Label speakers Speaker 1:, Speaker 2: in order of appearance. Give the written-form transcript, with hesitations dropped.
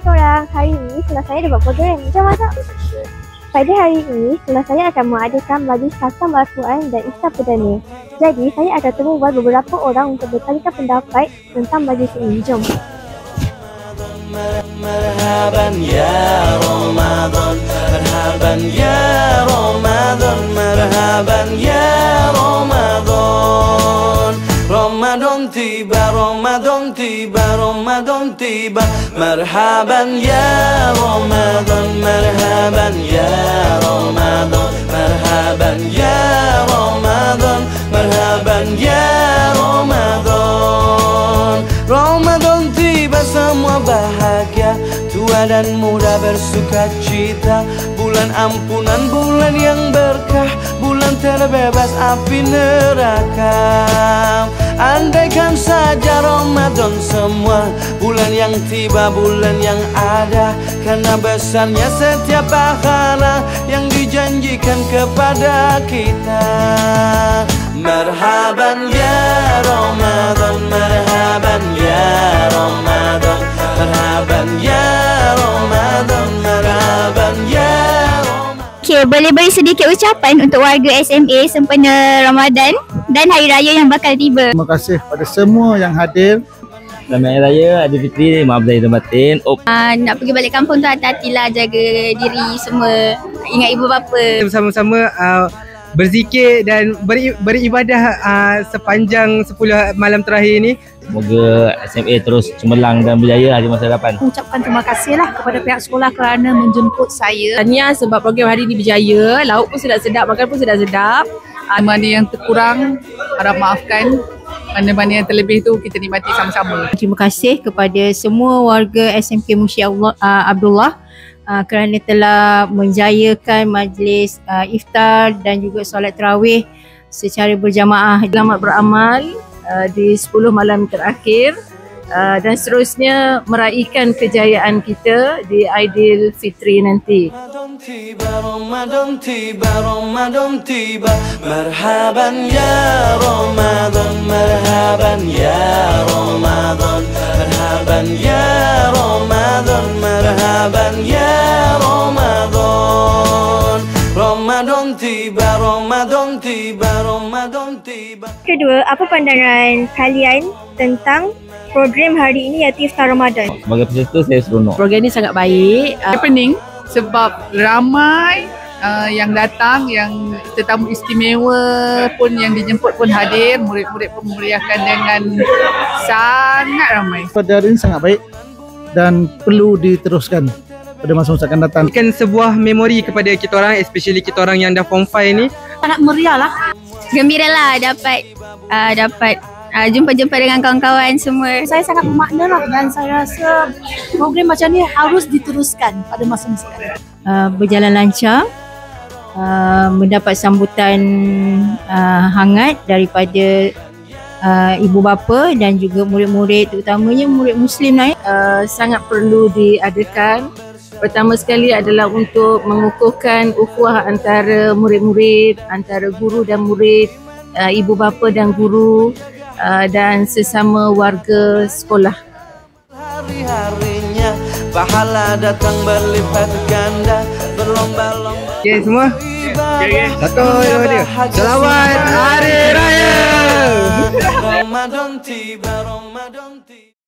Speaker 1: korang. Hari ini sekolah saya ada buat program. Jom masuk. Pada hari ini, sekolah saya akan mengadakan majlis khatam Al-Quran dan iftar perdana. Jadi, saya akan temubual beberapa orang untuk bertanya pendapat tentang majlis ini. Jom.
Speaker 2: Marhaban ya Ramadan, marhaban ya Ramadan, marhaban ya Ramadan. Ramadan tiba, Ramadan tiba, Ramadan tiba. Marhaban ya Ramadan, marhaban ya Ramadan, marhaban ya Ramadan, marhaban ya Ramadan. Ramadan tiba, semua bahagia, tua dan muda bersuka cita. Bulan ampunan, bulan yang berkah, bulan terbebas api neraka. Andaikan saja Ramadan semua, bulan yang tiba, bulan yang ada. Karena besarnya setiap pahala yang dijanjikan kepada kita. Marhaban ya Ramadan, marhaban ya Ramadan, marhaban ya Ramadan, marhaban ya Ramadan.
Speaker 3: Okay, boleh beri sedikit ucapan untuk warga SMA sempena Ramadan dan Hari Raya yang bakal tiba.
Speaker 4: Terima kasih kepada semua yang hadir.
Speaker 5: Selamat Hari Raya, Aidilfitri, maaf lahir dan batin.
Speaker 3: Nak pergi balik kampung tu hati-hatilah, jaga diri semua. Ingat ibu bapa.
Speaker 6: Bersama-sama berzikir dan beribadah sepanjang 10 malam terakhir ini.
Speaker 5: Semoga SMA terus cemerlang dan berjaya di masa depan.
Speaker 7: Ucapkan terima kasihlah kepada pihak sekolah kerana menjemput saya. Tahniah sebab program hari ini berjaya. Lauk pun sedap-sedap, makan pun sedap-sedap. Mana yang terkurang harap maafkan. Mana-mana yang terlebih tu kita nikmati sama-sama.
Speaker 8: Terima kasih kepada semua warga SMK Munsyi Abdullah kerana telah menjayakan majlis iftar dan juga solat tarawih secara berjamaah. Selamat beramal di 10 malam terakhir dan seterusnya meraihkan kejayaan kita di Aidilfitri nanti.
Speaker 2: Ramadan tiba, Ramadan tiba, Ramadan tiba. Marhaban ya Ramadan, marhaban ya Ramadan, marhaban ya Ramadan, marhaban ya Ramadan. Ramadan tiba, Ramadan tiba, Ramadan tiba.
Speaker 1: Kedua, apa pandangan kalian tentang program hari ini iaitu iftar Ramadan?
Speaker 5: Sebagai peserta saya seronok.
Speaker 7: Program ini sangat baik. Happening sebab ramai yang datang, yang tetamu istimewa pun yang dijemput pun hadir. Murid-murid pun memeriahkan dengan sangat ramai.
Speaker 4: Pada hari ini sangat baik dan perlu diteruskan pada masa-masa akan datang.
Speaker 6: Kan sebuah memori kepada kita orang, especially kita orang yang dah form 5 ni.
Speaker 7: Sangat meriah lah.
Speaker 3: Gembira lah dapat jumpa-jumpa dengan kawan-kawan semua.
Speaker 7: Saya sangat bermakna lah dan saya rasa program macam ni harus diteruskan pada masa-masa sekarang.
Speaker 8: Berjalan lancar, mendapat sambutan hangat daripada ibu bapa dan juga murid-murid, terutamanya murid Muslim lain.
Speaker 7: Sangat perlu diadakan. Pertama sekali adalah untuk mengukuhkan ukhuwah antara murid-murid, antara guru dan murid, ibu bapa dan guru, dan sesama warga sekolah.
Speaker 2: Hari-harinya pahala datang berlipat ganda, berlomba-lomba.
Speaker 6: Okay semua. Satu, dua, tiga. Selamat Hari Raya.
Speaker 2: Ramadan tiba, Ramadan tiba.